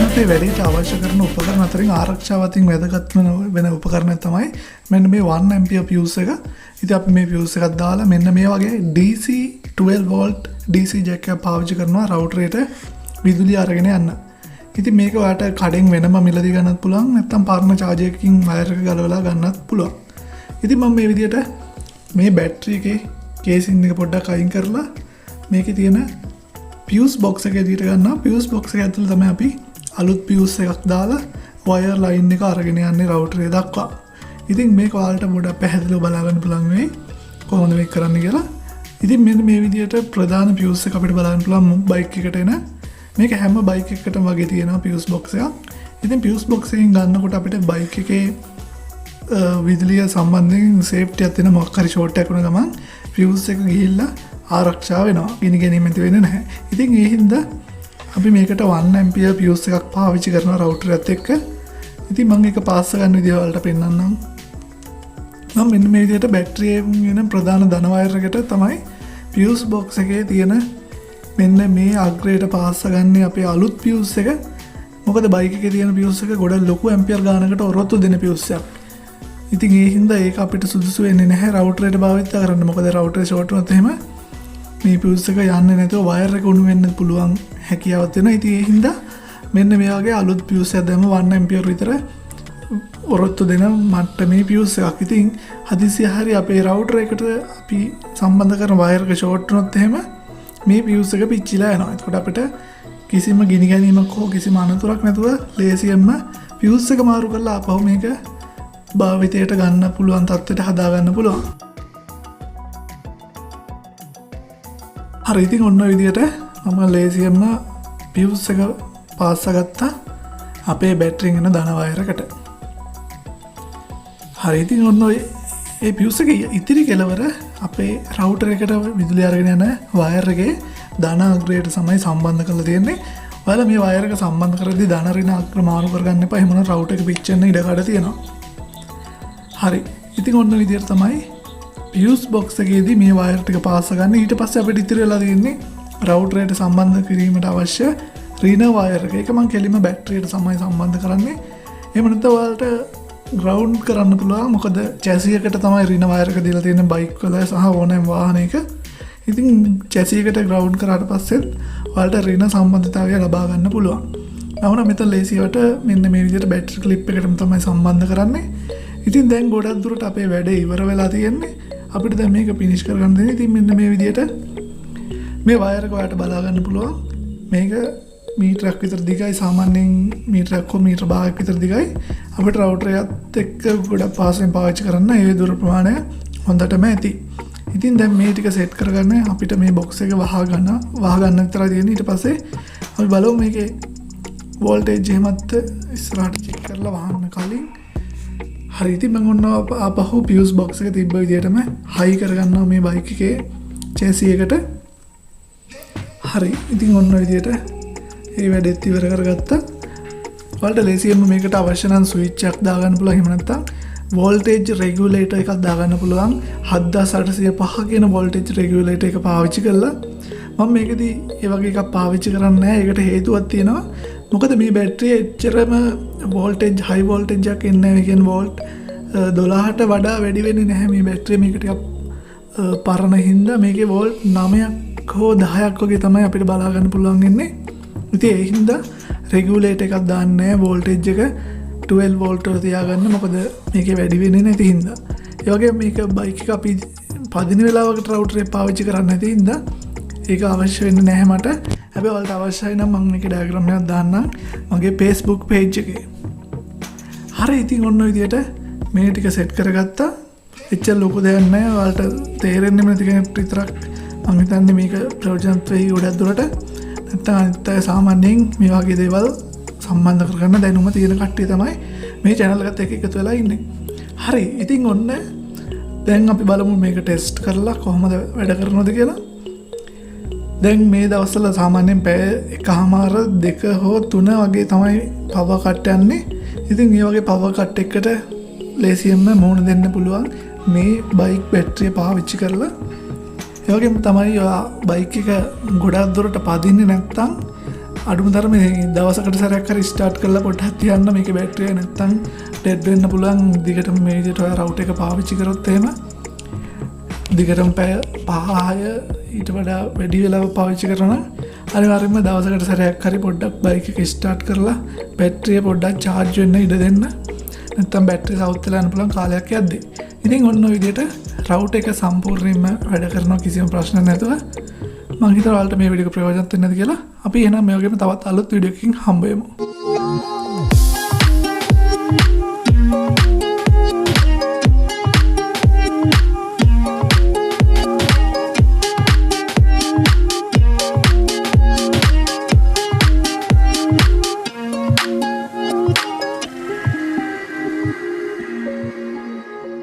අපේ වැඩේට අවශ්‍ය කරන උපකරණ අතරින් ආරක්ෂාවතින් වැදගත්ම වෙන උපකරණය තමයි මෙන්න මේ 1 ampere fuse එක. ඉතින් අපි මේ fuse එකක් දාලා මෙන්න මේ වගේ DC 12 volt DC jack එකක් පාවිච්චි කරනවා router එකට විදුලිය අරගෙන යන්න. ඉතින් මේක ඔයාලට කඩෙන් වෙනම මිලදී ගන්නත් පුළුවන් නැත්නම් පරණ charger එකකින් wire එක ගලවලා ගන්නත් පුළුවන්. ඉතින් මම මේ විදිහට මේ බැටරි එකේ casing එක පොඩ්ඩක් අයින් කරලා මේකේ තියෙන fuse box එක එදිට ගන්නවා. fuse box එක ඇතුළේ තමයි අපි අලුත් fuse එකක් දාලා wire line එක අරගෙන යන්නේ router එක දක්වා. ඉතින් මේක ඔයාලට පොඩ්ඩක් පැහැදිලිව බලා ගන්න පුළුවන් වෙයි කොහොමද මේක කරන්න කියලා. ඉතින් මෙන්න මේ විදිහට ප්‍රධාන fuse එක අපිට බලන්න පුළුවන් බයික් එකට එන මේක හැම බයික් එකකටම වගේ තියෙනවා fuse box එකක්. ඉතින් fuse box එකෙන් ගන්නකොට අපිට බයික් එකේ විදුලිය සම්බන්ධයෙන් සේෆ්ටි එකක් තියෙන මොකක් හරි ෂෝට් එකක් වුණ ගමන් fuse එක ගිහිල්ලා ආරක්ෂා වෙනවා. ගිනි ගැනීම ඇති වෙන්නේ නැහැ. ඉතින් ඒ හින්දා අපි මේකට 1 ampere fuse එකක් පාවිච්චි කරනවා router එකත් එක්ක. ඉතින් මම ඒක පාස් ගන්න විදිය වලට පෙන්නන්නම්. මම මෙන්න මේ විදිහට බැටරි එකේ වෙන ප්‍රධාන ධන වයර් එකට තමයි fuse box එකේ තියෙන මෙන්න මේ අග්‍රයට පාස් ගන්න අපේ අලුත් fuse එක. මොකද බයික් එකේ තියෙන fuse එක ගොඩක් ලොකු ampere ගානකට ඔරොත්තු දෙන fuse එකක්. ඉතින් ඒ හින්දා ඒක අපිට සුදුසු වෙන්නේ නැහැ router එකට භාවිත කරන්න. මොකද router ෂෝට් වුණොත් එහෙම මේ fuse එක යන්නේ නැතුව wire එක උණු වෙන්න පුළුවන් හැකියාවක් තියෙනවා. ඉතින් ඒ හින්දා මෙන්න මේ වගේ අලුත් fuse එකක් දැම්ම 1 ampere විතර ඔරොත්තු දෙන මට්ටමේ fuse එකක්. ඉතින් හදිසිය හරි අපේ router එකට අපි සම්බන්ධ කරන wire එක ෂෝට් වුණොත් එහෙම මේ fuse එක පිච්චිලා යනවා. එතකොට අපිට කිසිම ගිනි ගැනීමක් හෝ කිසිම අනතුරක් නැතුව ලේසියෙන්ම fuse එක මාරු කරලා ආපහු මේක භාවිතයට ගන්න පුළුවන් තත්ත්වයට හදා ගන්න පුළුවන්. හරි ඉතින් ඔන්න ඔය විදිහට මම ලේසියෙන්ම fuse එක පාස් ගත්තා අපේ බැටරියෙන් එන ධන වයර් එකට. හරි ඉතින් ඔන්න ඔය ඒ fuse එකේ ඉතිරි කෙලවර අපේ router එකට විදුලිය අරගෙන යන වයර් එකේ ධන අග්‍රයට තමයි සම්බන්ධ කරලා තියෙන්නේ. ඔයාලා මේ වයර් එක සම්බන්ධ කරද්දී ධන ඍණ අග්‍ර මාරු කරගන්න එපා. එහෙම නැත්නම් router එක පිච්චෙන්න ඉඩ කඩ තියෙනවා. හරි ඉතින් ඔන්න විදිහට තමයි fuse box එකේදී මේ වයර් ටික පාස් ගන්න. ඊට පස්සේ අපිට ඉතිරි වෙලා තියෙන්නේ router එකට සම්බන්ධ කිරීමට අවශ්‍ය ඍණ වයර් එක. ඒක මම කෙලින්ම බැටරියට තමයි සම්බන්ධ කරන්නේ. එහෙම නැත්නම් ඔයාලට ග්‍රවුන්ඩ් කරන්න පුළුවන්. මොකද chassis එකට තමයි ඍණ වයර් එක දීලා තියෙන්නේ බයික් වල සහ ඕනෑම වාහනයක. ඉතින් chassis එකට ග්‍රවුන්ඩ් කරාට පස්සෙත් ඔයාලට ඍණ සම්බන්ධතාවය ලබා ගන්න පුළුවන්. නමුත් මෙතන ලේසියට මෙන්න මේ විදිහට බැටරි ක්ලිප් එකටම තමයි සම්බන්ධ කරන්නේ. ඉතින් දැන් ගොඩක් දුරට අපේ වැඩේ ඉවර වෙලා තියෙන්නේ. අපිට දැන් මේක ෆිනිෂ් කරගන්න දෙන්නේ. ඉතින් මෙන්න මේ විදිහට මේ වයර් එක ඔයාලට බලා ගන්න පුළුවන්. මේක මීටරයක් විතර දිගයි. සාමාන්‍යයෙන් මීටරයක් හෝ මීටර භාගයක් විතර දිගයි. අපිට router එකත් එක්ක ගොඩක් පාසෙන් පාවිච්චි කරන්න ඒ දුර ප්‍රමාණය හොඳටම ඇති. ඉතින් දැන් මේ ටික සෙට් කරගන්න අපිට මේ box එක වහගන්න විතරයි තියෙන්නේ. ඊට පස්සේ අපි බලමු මේකේ voltage එහෙමත් ඉස්සරහට චෙක් කරලා වහන්න කලින්. හරි ඉතින් මම ඔන්න ආපහු fuse box එක තිබ්බ විදිහටම high කරගන්නවා මේ බයික් එකේ chassis එකට. හරි ඉතින් ඔන්න විදිහට ඒ වැඩෙත් ඉවර කරගත්තා. ඔයාලට ලේසියෙන්ම මේකට අවශ්‍ය නම් ස්විච් එකක් දාගන්න පුළුවන්. එහෙම නැත්නම් voltage regulator එකක් දාගන්න පුළුවන්. 7805 කියන voltage regulator එක පාවිච්චි කරලා මම මේකදී ඒ වගේ එකක් පාවිච්චි කරන්නේ නැහැ. ඒකට හේතුවක් තියෙනවා. මොකද මේ බැටරිය එච්චරම voltage high voltage එකක් එන්නේ නැහැ. ඒ කියන්නේ volt 12ට වඩා වැඩි වෙන්නේ නැහැ මේ බැටරිය. මේක ටිකක් පරණ හින්දා මේකේ volt 9ක් හෝ 10ක් වගේ තමයි අපිට බලා ගන්න පුළුවන් ඉන්නේ. ඉතින් ඒ හින්දා regulator එකක් දාන්නේ නැහැ. voltage එක 12 volt වල තියාගන්න. මොකද මේකේ වැඩි වෙන්නේ නැති හින්දා. ඒ වගේම මේක බයික් එක අපි පදින වෙලාවකට router එක පාවිච්චි කරන්නේ නැති හින්දා ඒක අවශ්‍ය වෙන්නේ නැහැ මට. හැබැයි ඔයාලට අවශ්‍යයි නම් මම මේකේ diagram එකක් දාන්නම් මගේ Facebook page එකේ. හරි ඉතින් ඔන්න ඔය විදිහට මේ ටික set කරගත්තා. එච්චර ලොකු දෙයක් නැහැ. ඔයාලට තේරෙන්නේ නැති කෙනෙක්ට විතරක් මම හිතන්නේ මේක ප්‍රයෝජනවත් වෙයි ගොඩක් දුරට. නැත්නම් අනිත් අය සාමාන්‍යයෙන් මේ වගේ දේවල් සම්බන්ධ කරගන්න දැනුම තියෙන කට්ටිය තමයි මේ channel එකත් එක්ක එකතු වෙලා ඉන්නේ. හරි ඉතින් ඔන්න දැන් අපි බලමු මේක ටෙස්ට් කරලා කොහොමද වැඩ කරනවද කියලා. දැන් මේ දවස්වල සාමාන්‍යයෙන් පැය 1.5 2 හෝ 3 වගේ තමයි power cut යන්නේ. ඉතින් මේ වගේ power cut එකකට ලේසියෙන්ම මුහුණ දෙන්න පුළුවන් මේ බයික් බැටරිය පාවිච්චි කරලා. ඒ වගේම තමයි බයික් එක ගොඩක් දුරට පදින්නේ නැත්නම් අඩුම තරමේ දවසකට සැරයක් හරි ස්ටාර්ට් කරලා පොඩ්ඩක් තියන්න. මේකේ බැටරිය නැත්නම් ඩෙඩ් වෙන්න පුළුවන්. දිගටම මේ විදිහට ඔය රවුටර් එක පාවිච්චි කරොත් එහෙම දිගටම පැය 5 ඊට වඩා වැඩි වෙලාවක් පාවිච්චි කරනවා. අනිවාර්යයෙන්ම දවසකට සැරයක් හරි පොඩ්ඩක් බයික් එක ස්ටාර්ට් කරලා බැටරිය පොඩ්ඩක් charge වෙන්න ඉඩ දෙන්න. නැත්නම් බැටරිය සවුත් වෙලා යන පුළුවන් කාලයක් යද්දී. ඉතින් ඔන්න ඔය විදිහට රවුටර් එක සම්පූර්ණයෙන්ම වැඩ කරනවා කිසිම ප්‍රශ්නයක් නැතුව. මම හිතුවා ඔයාලට මේ වීඩියෝ එක ප්‍රයෝජනවත් වෙන්නද කියලා. අපි එහෙනම් මේ වගේම තවත් අලුත් වීඩියෝ එකකින් හම්බ වෙමු.